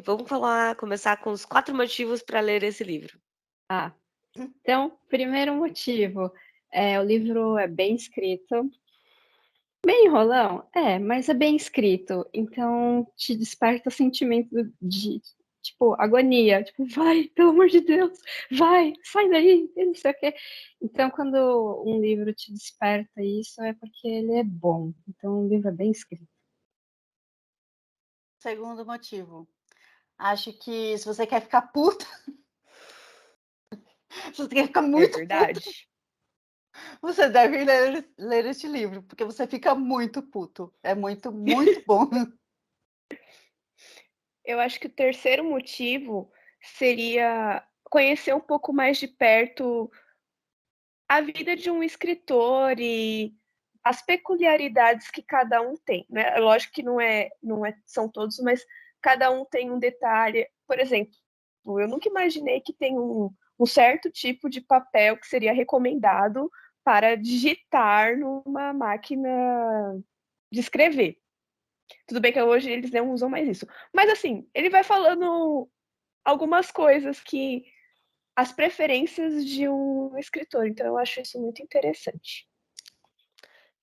Vamos começar com os 4 motivos para ler esse livro. Ah, então, primeiro motivo, o livro é bem escrito, bem enrolão? É, mas é bem escrito, então te desperta sentimento de, tipo, agonia, tipo: "Vai, pelo amor de Deus, vai, sai daí", e não sei o quê. Então quando um livro te desperta isso, é porque ele é bom, então o livro é bem escrito. Segundo motivo, acho que se você quer ficar puta, se você quer ficar É muito puta, verdade. você deve ler este livro, porque você fica muito puto. É muito, muito bom. Eu acho que o terceiro motivo seria conhecer um pouco mais de perto a vida de um escritor e as peculiaridades que cada um tem, né. É lógico que não é são todos, mas cada um tem um detalhe. Por exemplo, eu nunca imaginei que tem um certo tipo de papel que seria recomendado para digitar numa máquina de escrever. Tudo bem que hoje eles não usam mais isso. Mas, assim, ele vai falando algumas coisas que as preferências de um escritor, então eu acho isso muito interessante.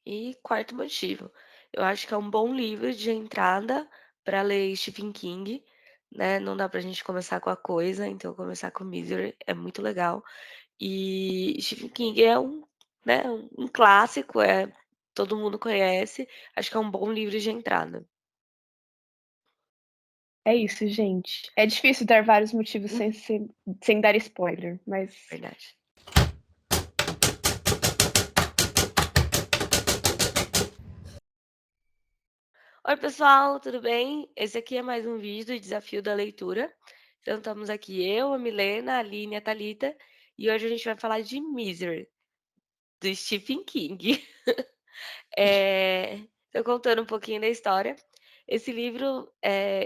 E quarto motivo, eu acho que é um bom livro de entrada para ler Stephen King, né, não dá pra gente começar com A Coisa, então começar com Misery é muito legal. E Stephen King é né, um clássico, todo mundo conhece, acho que é um bom livro de entrada. É isso, gente. É difícil dar vários motivos sem dar spoiler, mas Verdade. Oi pessoal, tudo bem? Esse aqui é mais um vídeo do Desafio da Leitura. Então estamos aqui eu, a Milena, a Aline e a Thalita, e hoje a gente vai falar de Misery, do Stephen King. Tô contando um pouquinho da história. Esse livro,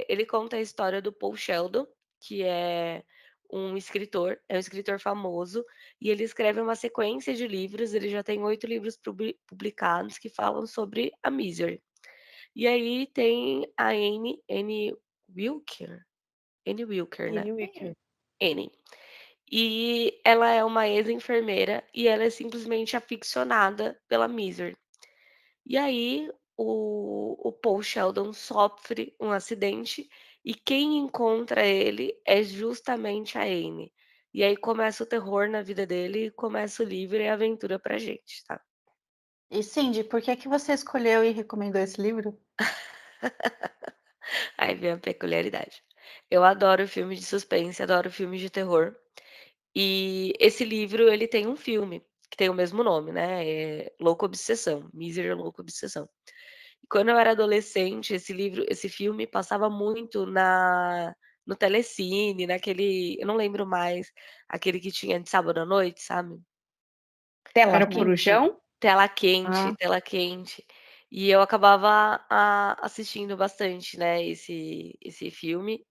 ele conta a história do Paul Sheldon, que é um escritor famoso, e ele escreve uma sequência de livros, ele já tem 8 livros publicados que falam sobre a Misery. E aí tem a Anne Wilker? Anne Wilker, né? Anne Wicker. Anne. E ela é uma ex-enfermeira e ela é simplesmente aficionada pela Misery. E aí o Paul Sheldon sofre um acidente e quem encontra ele é justamente a Anne. E aí começa o terror na vida dele e começa o livro e a aventura pra gente, tá? E Cindy, por que que você escolheu e recomendou esse livro? Aí vem a peculiaridade. Eu adoro filme de suspense, adoro filmes de terror. E esse livro, ele tem um filme que tem o mesmo nome, né, Louca Obsessão, Misery Louca Obsessão. E quando eu era adolescente, esse filme passava muito no Telecine, naquele eu não lembro mais, aquele que tinha de sábado à noite, sabe? Tela Era o quente? Corujão? Tela quente, Ah, tela quente. E eu acabava assistindo bastante, né, esse filme.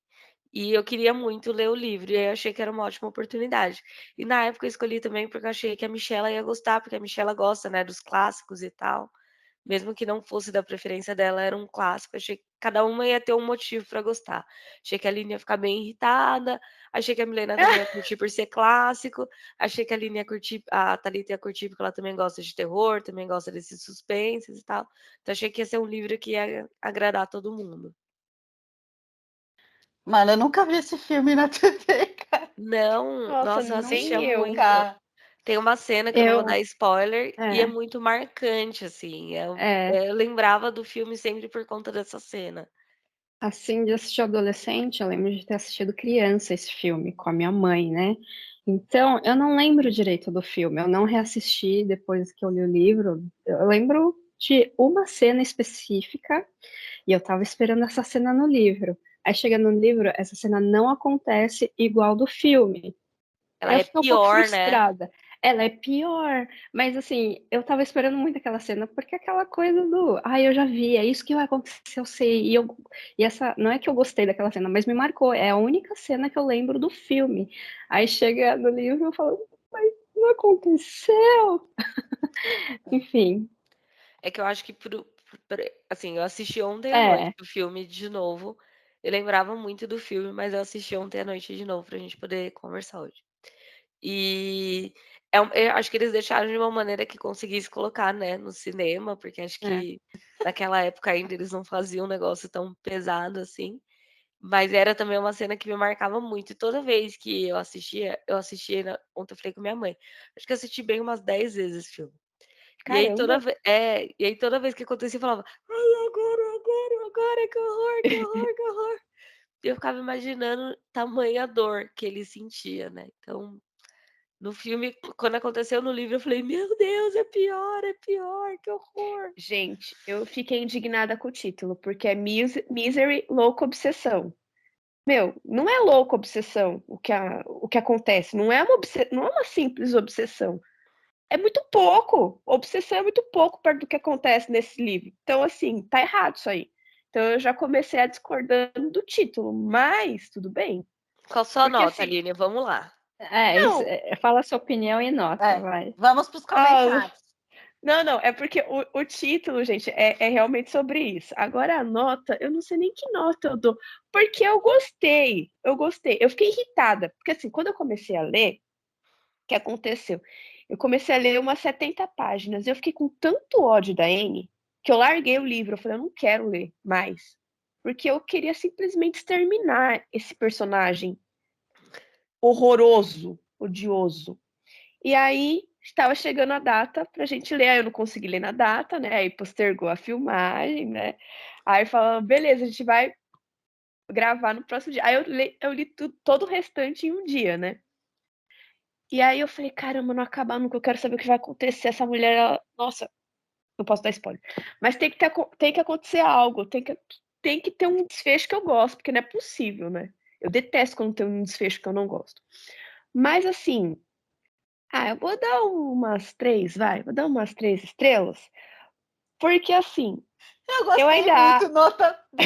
E eu queria muito ler o livro, e aí eu achei que era uma ótima oportunidade. E na época eu escolhi também porque eu achei que a Michella ia gostar, porque a Michella gosta, né, dos clássicos e tal. Mesmo que não fosse da preferência dela, era um clássico, achei que cada uma ia ter um motivo pra gostar. Achei que a Aline ia ficar bem irritada, achei que a Milena também ia curtir por ser clássico, achei que a Aline ia curtir a Thalita ia curtir porque ela também gosta de terror, também gosta desses suspenses e tal. Então achei que ia ser um livro que ia agradar todo mundo. Mano, eu nunca vi esse filme na TV, cara. Não, Nossa, nossa, eu nem assistia eu. muito. Nunca. Tem uma cena que eu não vou dar eu spoiler, e é é, muito marcante, assim, é. eu lembrava do filme sempre por conta dessa cena. Assim, de assistir adolescente, eu lembro de ter assistido criança esse filme com a minha mãe, né. Então, eu não lembro direito do filme, eu não reassisti depois que eu li o livro. Eu lembro de uma cena específica, e eu estava esperando essa cena no livro. Aí chega no livro, essa cena não acontece igual do filme. Ela Aí eu é fiquei um pouco pior, né. frustrada. Ela é pior, mas assim, eu estava esperando muito aquela cena, porque é aquela coisa do: "Ai, eu já vi, é isso que vai acontecer, eu sei", e essa não é que eu gostei daquela cena, mas me marcou, é a única cena que eu lembro do filme. Aí chega no livro eu falo: "Mas não aconteceu". Enfim, É que eu acho que assim, eu assisti ontem à noite é, o filme de novo, Eu lembrava muito do filme, mas eu assisti ontem à noite de novo pra gente poder conversar hoje. E eu acho que eles deixaram de uma maneira que conseguisse colocar, né, no cinema, porque acho É. que naquela época ainda eles não faziam um negócio tão pesado assim, mas era também uma cena que me marcava muito e toda vez que eu assistia ontem eu falei com minha mãe, acho que eu assisti bem umas 10 vezes esse filme. E aí Caramba! toda vez que acontecia eu falava: "Ai, agora, que horror, que horror". E eu ficava imaginando tamanha dor que ele sentia, né, então no filme, quando aconteceu no livro, eu falei: "Meu Deus, é pior, que horror". Gente, eu fiquei indignada com o título, porque é Misery, louca obsessão. Meu, não é louca obsessão o que acontece, não é uma simples obsessão. É muito pouco, obsessão é muito pouco perto do que acontece nesse livro. Então, assim, tá errado isso aí. Então eu já comecei a discordando do título, mas tudo bem. Qual sua Porque nota, assim, Aline? Vamos lá. Isso, não, fala a sua opinião e nota, vai. Vamos para os ah, comentários. não, é porque o título, gente, é realmente sobre isso. Agora a nota, eu não sei nem que nota eu dou, porque eu gostei. Eu fiquei irritada, porque assim, quando eu comecei a ler, o que aconteceu? Eu comecei a ler umas 70 páginas, eu fiquei com tanto ódio da Anne, que eu larguei o livro, eu falei: "Eu não quero ler mais", porque eu queria simplesmente exterminar esse personagem horroroso, odioso. E aí, estava chegando a data pra gente ler, aí eu não consegui ler na data, né, aí postergou a filmagem, né, aí falamos: "Beleza, a gente vai gravar no próximo dia". Aí eu li todo o restante em um dia, né. E aí eu falei: "Caramba, não acaba nunca, eu quero saber o que vai acontecer, essa mulher ela" nossa, não posso dar spoiler, mas tem que acontecer algo, tem que ter um desfecho que eu gosto, porque não é possível, né. Eu detesto quando tem um desfecho que eu não gosto. Mas assim, eu vou dar umas 3, vai, vou dar umas 3 estrelas, porque assim, Eu eu gostei ainda muito, nota B.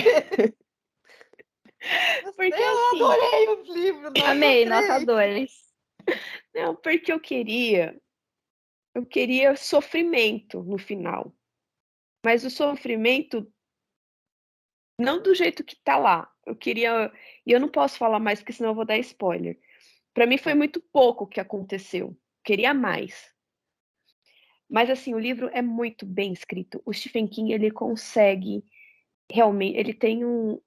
porque Eu assim, adorei o livro, nota Amei, nota 3. 2. não, porque eu queria sofrimento no final, mas o sofrimento não do jeito que tá lá, eu queria e eu não posso falar mais, porque senão eu vou dar spoiler. Pra mim foi muito pouco o que aconteceu, queria mais. Mas assim, o livro é muito bem escrito, o Stephen King ele consegue realmente ele tem um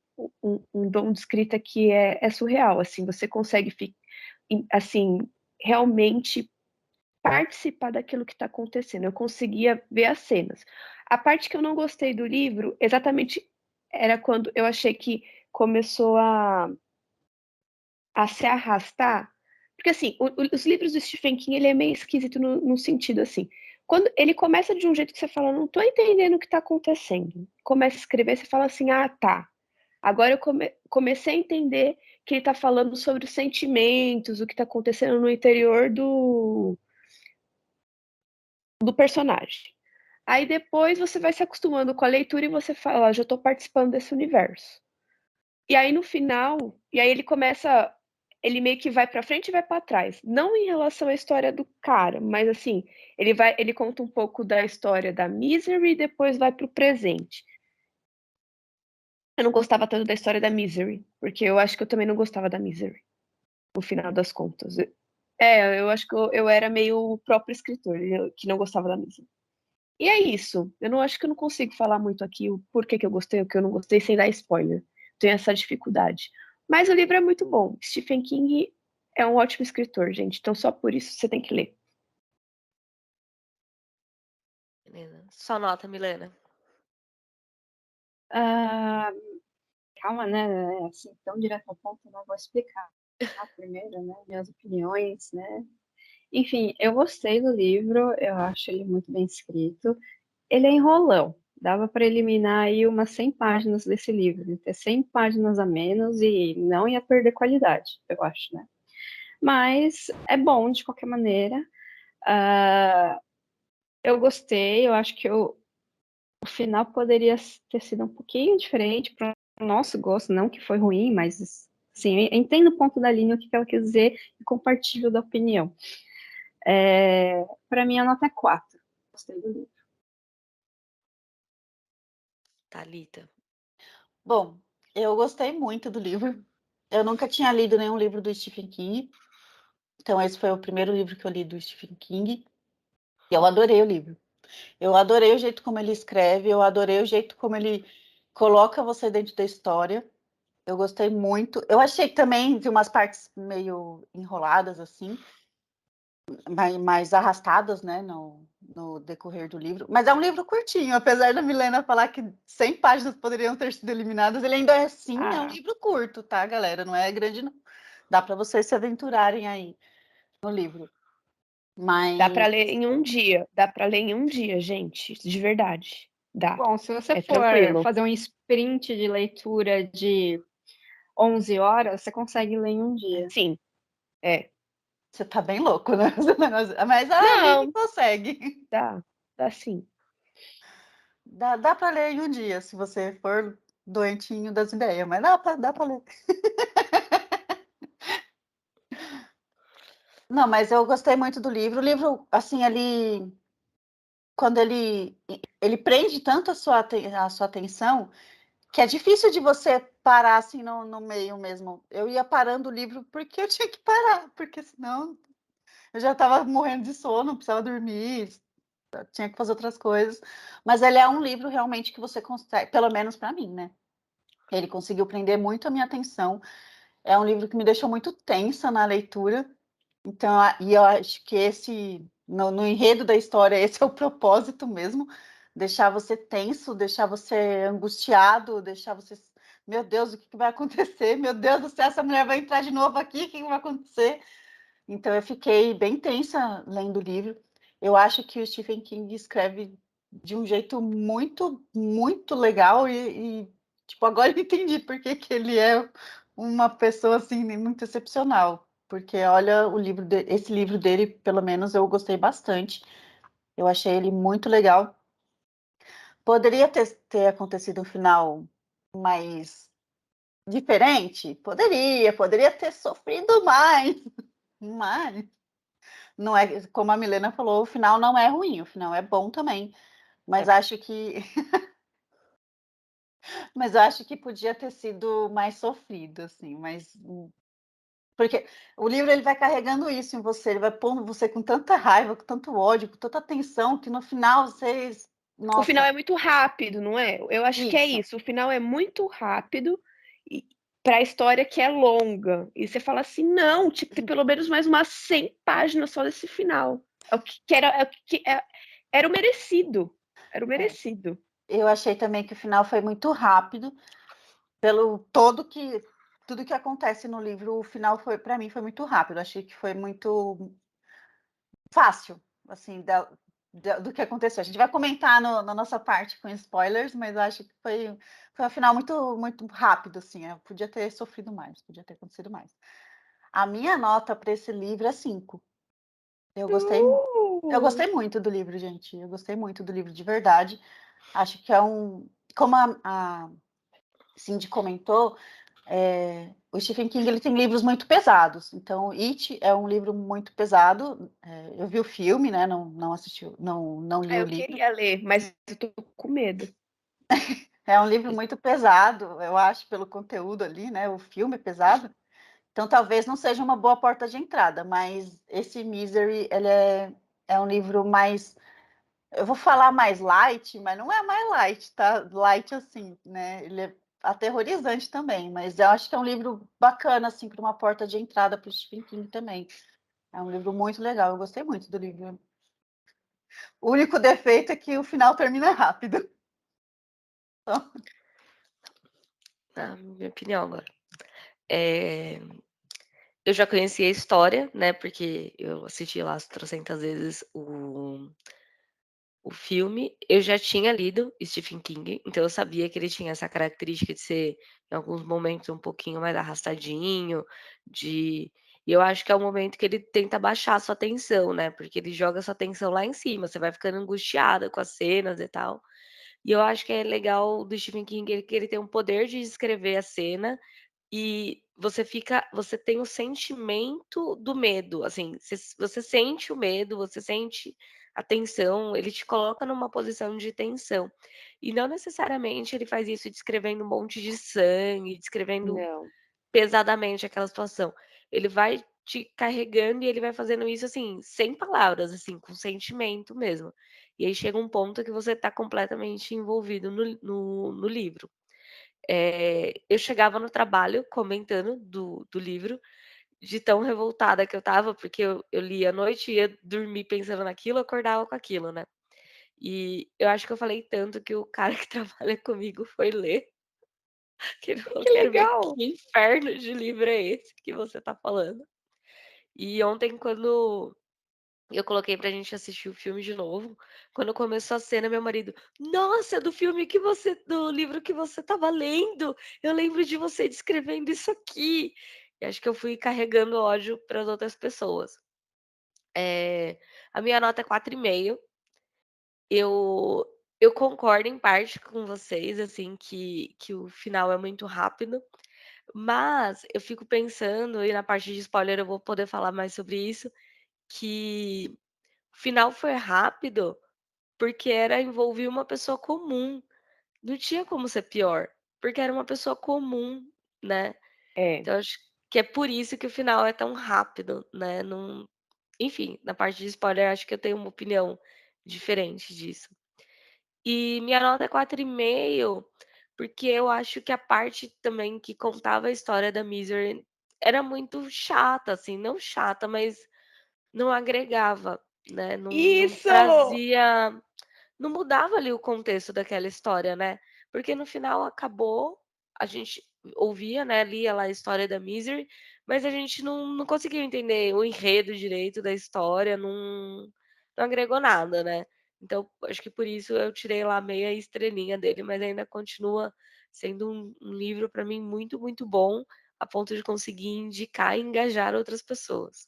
dom de escrita que é surreal, assim, você consegue assim, realmente participar daquilo que está acontecendo, eu conseguia ver as cenas. A parte que eu não gostei do livro, exatamente, era quando eu achei que começou a se arrastar, porque assim, os livros do Stephen King, ele é meio esquisito no sentido assim, quando ele começa de um jeito que você fala: "Não tô entendendo o que está acontecendo", começa a escrever, você fala assim: "Ah, tá". Agora eu comecei a entender que ele está falando sobre os sentimentos, o que está acontecendo no interior do personagem. Aí depois você vai se acostumando com a leitura e você fala: "Já estou participando desse universo". E aí no final e aí ele meio que vai pra frente e vai pra trás, não em relação à história do cara, mas assim, ele conta um pouco da história da Misery e depois vai para o presente. Eu não gostava tanto da história da Misery, porque eu acho que eu também não gostava da Misery, no final das contas. Eu acho que eu era meio o próprio escritor, que não gostava da Misery. E é isso, eu não acho que eu não consigo falar muito aqui o porquê que eu gostei, o que eu não gostei, sem dar spoiler. Tenho essa dificuldade. Mas o livro é muito bom. Stephen King é um ótimo escritor, gente, então só por isso você tem que ler. Beleza. Sua nota, Milena. Ah, calma, né, assim, tão direto ao ponto, não vou explicar primeiro, né, minhas opiniões, né. Enfim, eu gostei do livro, eu acho ele muito bem escrito. Ele é enrolão, dava para eliminar aí umas 100 páginas desse livro, ia ter 100 páginas a menos e não ia perder qualidade, eu acho, né. Mas é bom de qualquer maneira. Ah, eu gostei, eu acho que o final poderia ter sido um pouquinho diferente para o nosso gosto, não que foi ruim, mas assim, eu entendo o ponto da linha, o que ela quer dizer e compartilho da opinião. Para mim a nota é 4. Gostei do livro. Thalita. Bom, Eu gostei muito do livro. Eu nunca tinha lido nenhum livro do Stephen King, então esse foi o primeiro livro que eu li do Stephen King, e eu adorei o livro. Eu adorei o jeito como ele escreve, eu adorei o jeito como ele coloca você dentro da história. Eu gostei muito. Eu achei que também vi umas partes meio enroladas, assim, mais arrastadas, né, no decorrer do livro. Mas é um livro curtinho, apesar da Milena falar que 100 páginas poderiam ter sido eliminadas, ele ainda é assim, é um livro curto, tá, galera? Não é grande, não. Dá para vocês se aventurarem aí no livro. Dá pra Mas, ler em um dia, dá pra ler em um dia, gente, de verdade, dá. Bom, se você É for tranquilo. fazer um sprint de leitura de 11 horas, você consegue ler em um dia. Sim, é. você tá bem louco, né? Mas a Aline Não, consegue. dá sim. Dá para ler em um dia, se você for doentinho das ideias, mas dá pra ler. Não, mas eu gostei muito do livro. O livro, assim, quando ele prende tanto a sua atenção, que é difícil de você parar assim no meio mesmo. Eu ia parando o livro porque eu tinha que parar, porque senão eu já estava morrendo de sono, precisava dormir, tinha que fazer outras coisas. Mas ele é um livro realmente que você consegue, pelo menos para mim, né? Ele conseguiu prender muito a minha atenção. É um livro que me deixou muito tensa na leitura. Então, e eu acho que no enredo da história, esse é o propósito mesmo, deixar você tenso, deixar você angustiado, deixar você, meu Deus, o que vai acontecer? Meu Deus do céu, essa mulher vai entrar de novo aqui, o que vai acontecer? Então, eu fiquei bem tensa lendo o livro. Eu acho que o Stephen King escreve de um jeito muito, muito legal tipo, agora eu entendi por que que ele é uma pessoa, assim, muito excepcional. Porque, olha, esse livro dele, pelo menos, eu gostei bastante. Eu achei ele muito legal. Poderia ter acontecido um final mais diferente? Poderia ter sofrido mais, mas não é, como a Milena falou, o final não é ruim, o final é bom também. Mas É. acho que, mas acho que podia ter sido mais sofrido, assim, mas porque o livro ele vai carregando isso em você, ele vai pondo você com tanta raiva, com tanto ódio, com tanta tensão, que no final vocês, O final nossa, é muito rápido, não é? Eu acho que é isso. isso, o final é muito rápido e pra história que é longa. E você fala assim: "Não, tinha que ter pelo menos mais umas 100 páginas só desse final". É o que era o merecido, era o É. merecido. Eu achei também que o final foi muito rápido, pelo todo que tudo que acontece no livro, o final foi para mim foi muito rápido. Achei que foi muito fácil, assim, do que aconteceu. A gente vai comentar na nossa parte com spoilers, mas eu acho que foi um final muito, muito rápido, assim. Eu podia ter sofrido mais, podia ter acontecido mais. A minha nota para esse livro é 5. Eu gostei, eu Uh! gostei muito do livro, gente. Eu gostei muito do livro de verdade. Acho que é como a Cindy comentou, o Stephen King ele tem livros muito pesados. Então, It é um livro muito pesado. Eu vi o filme, né? Não assisti, não li Ah, o eu livro. queria ler, mas eu tô com medo. É um livro muito pesado, eu acho, pelo conteúdo ali, né? O filme é pesado. Então, talvez não seja uma boa porta de entrada, mas esse Misery, ele é um livro mais. Eu vou falar mais light, mas não é mais light, tá? Light assim, né? Ele é aterrorizante também, mas eu acho que é um livro bacana, assim, para uma porta de entrada para o Stephen King também. É um livro muito legal, eu gostei muito do livro. O único defeito é que o final termina rápido. Então, Na minha opinião agora. Eh, eu já conhecia a história, né, porque eu assisti lá as trocentas vezes o filme. Eu já tinha lido Stephen King, então eu sabia que ele tinha essa característica de ser, em alguns momentos, um pouquinho mais arrastadinho, e eu acho que é o momento que ele tenta baixar a sua tensão, né, porque ele joga a sua tensão lá em cima, você vai ficando angustiada com as cenas e tal. E eu acho que é legal do Stephen King que ele tem um poder de descrever a cena e você tem o sentimento do medo, assim, você sente o medo, você sente a tensão, ele te coloca numa posição de tensão. E não necessariamente ele faz isso descrevendo um monte de sangue, descrevendo Não. pesadamente aquela situação. Ele vai te carregando e ele vai fazendo isso, assim, sem palavras, assim, com sentimento mesmo. E aí chega um ponto que você tá completamente envolvido no livro. Eu chegava no trabalho comentando do livro, de tão revoltada que eu estava, porque eu lia à noite, ia dormir pensando naquilo, acordava com aquilo, né. E eu acho que eu falei tanto que o cara que trabalha comigo foi ler, que ele falou: Que "Quero ver legal! que inferno de livro é esse que você tá falando". E ontem quando eu coloquei pra gente assistir o filme de novo, quando começou a cena, meu marido: "Nossa, do livro que você estava lendo, eu lembro de você descrevendo isso aqui". E acho que eu fui carregando ódio para as outras pessoas. A minha nota é 4,5. Eu concordo em parte com vocês, assim, que o final é muito rápido, mas eu fico pensando, e na parte de spoiler eu vou poder falar mais sobre isso, que o final foi rápido, porque era envolvia uma pessoa comum, não tinha como ser pior, porque era uma pessoa comum, né. É. Então acho que é por isso que o final é tão rápido, né, não enfim, na parte de spoiler acho que eu tenho uma opinião diferente disso. E minha nota é 4,5, porque eu acho que a parte também que contava a história da Misery era muito chata, assim, não chata, mas não agregava, né, não Isso! trazia, não mudava ali o contexto daquela história, né, porque no final acabou, a gente ouvia, né, lia lá a história da Misery, mas a gente não conseguiu entender o enredo direito da história, não agregou nada, né. Então, acho que por isso eu tirei lá meia estrelinha dele, mas ainda continua sendo um livro para mim muito, muito bom, a ponto de conseguir indicar e engajar outras pessoas.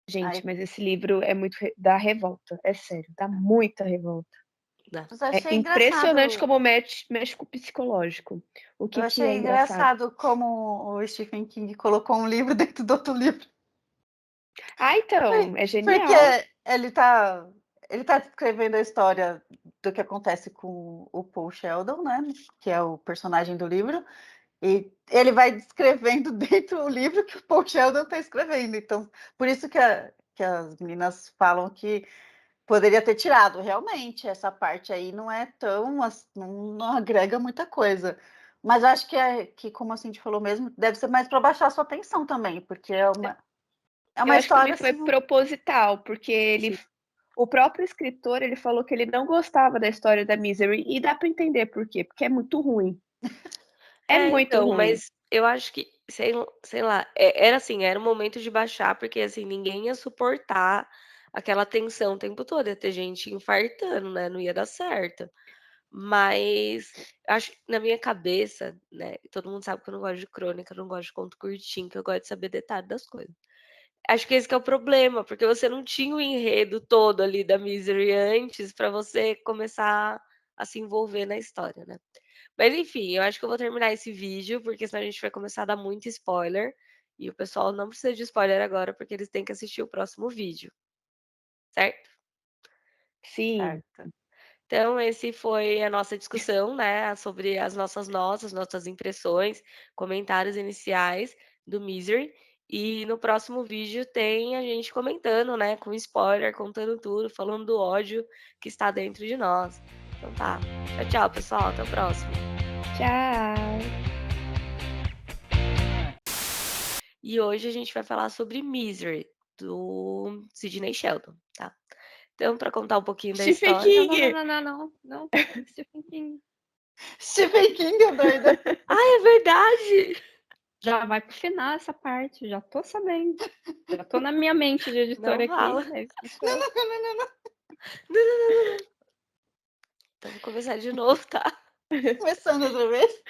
Gente, Ai, mas esse livro é muito dá revolta, é sério, dá muita revolta. Né. mas eu É achei impressionante engraçado. como mexe com o psicológico. O Eu que é achei engraçado? engraçado como o Stephen King colocou um livro dentro do outro livro. Ah, então, é Porque genial. ele tá descrevendo a história do que acontece com o Paul Sheldon, né, que é o personagem do livro, e ele vai descrevendo dentro do livro que o Paul Sheldon está escrevendo. Então, por isso que as meninas falam que poderia ter tirado. Realmente, essa parte aí não é tão não agrega muita coisa. Mas eu acho que, como a Cindy falou mesmo, deve ser mais para baixar a sua atenção também, porque é Eu uma acho que também história foi assim. proposital, porque Sim. o próprio escritor, ele falou que ele não gostava da história da Misery, e dá pra entender por quê, porque é muito ruim. É muito Então, ruim. mas eu acho que, sei lá, era assim, era o momento de baixar, porque, assim, ninguém ia suportar aquela tensão o tempo todo, ia ter gente infartando, né, não ia dar certo. Mas acho que na minha cabeça, né, todo mundo sabe que eu não gosto de crônica, eu não gosto de conto curtinho, que eu gosto de saber detalhe das coisas. Acho que esse que é o problema, porque você não tinha o enredo todo ali da Misery antes pra você começar a se envolver na história, né. Mas enfim, eu acho que eu vou terminar esse vídeo, porque senão a gente vai começar a dar muito spoiler, e o pessoal não precisa de spoiler agora, porque eles têm que assistir o próximo vídeo, certo? Sim, Certo. Então esse foi a nossa discussão, né, sobre as nossas notas, nossas impressões, comentários iniciais do Misery, e no próximo vídeo tem a gente comentando, né, com spoiler, contando tudo, falando do ódio que está dentro de nós. Então tá. Tchau, tchau, pessoal, até o próximo. tchau. E hoje a gente vai falar sobre Misery, do Sidney Sheldon, tá. Então para contar um pouquinho da Stephen história. Não, não, não, King! não, não, não, não, Stephen King. Stephen King, é doida. Ah, é verdade! Já vai pro final essa parte, já tô sabendo. Já tô na minha mente de editora Não aqui, fala. mas isso Não, é não, não, não, não. Não, não, não, não, não. Então vou começar de novo, tá. Começando outra vez.